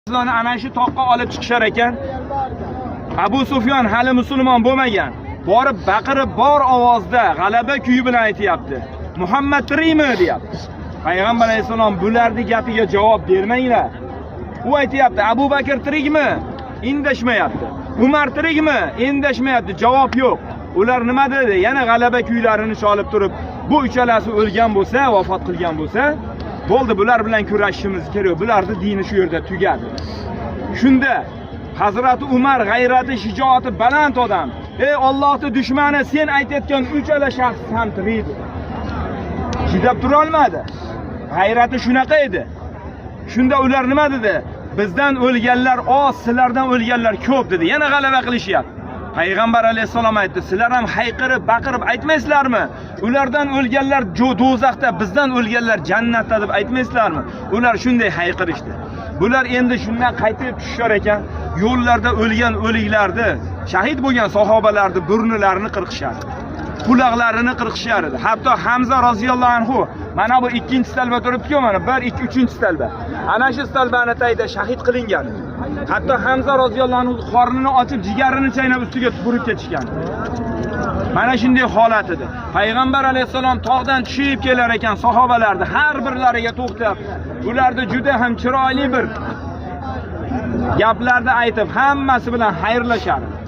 Sizlarni ana shu toqqa olib chiqishar ekan. Abu Sufyon hali musulmon bo'lmagan. Borib baqirib bor ovozda g'alaba kuyi bilan aytayapti. Muhammad tirikmi deyapti. Payg'ambar alayhisalom bularning gapiga javob bermanglar. U aytayapti, Abu Bakr tirikmi? Indashmayapti. Umar tirikmi? Indashmayapti. Javob yo'q. Ular nima dedi? Yana g'alaba kuylarini chalib turib, bu uchalasi o'lgan bo'lsa, vafot qilgan bo'lsa, bo'ldi, bular bilan kurashishimiz kerak. Bularning dini shu yerda tugadi. Shunda Hazrati Umar g'ayrati, shijoati baland odam. Ey Allohning dushmani, sen aytayotgan uchala shaxs ham tirik. Chidab tura olmadi. G'ayrati shunaqa edi. Shunda ular nima dedi? Bizdan o'lganlar oz, sizlardan o'lganlar ko'p dedi. Yana g'alaba qilishyapti. Payg'ambar alayhisalom aytdi, sizlar ham hayqirib, baqirib aytmaysizlarmi? Ulardan o'lganlar do'zaxda, bizdan o'lganlar jannatda deb aytmaysizlarmi? Ular shunday hayqirishdi. Bular endi shundan qaytib tushar ekan, yo'llarda o'lgan o'liklarni, shahid bo'lgan sahobalarni burnilarini qirqishardi. Quloqlarini qirqishardi. Hatto Hamza roziyallohu anhu, mana bu ikkinchi stalba turibdi-ku, mana 1, 2, 3-stalba. Ana shu stalbani tagida shahid qilingan. Hatto Hamza roziyallohu anhu qornini ochib, jigarini chaynab ustiga tupurib ketishgan. Mana shunday holat edi. Payg'ambar alayhisalom tog'dan tushib kelar ekan, sahobalarni har birlariga to'xtab, ularni juda ham chiroyli bir gaplarni aytib, hammasi bilan xayrlashardi.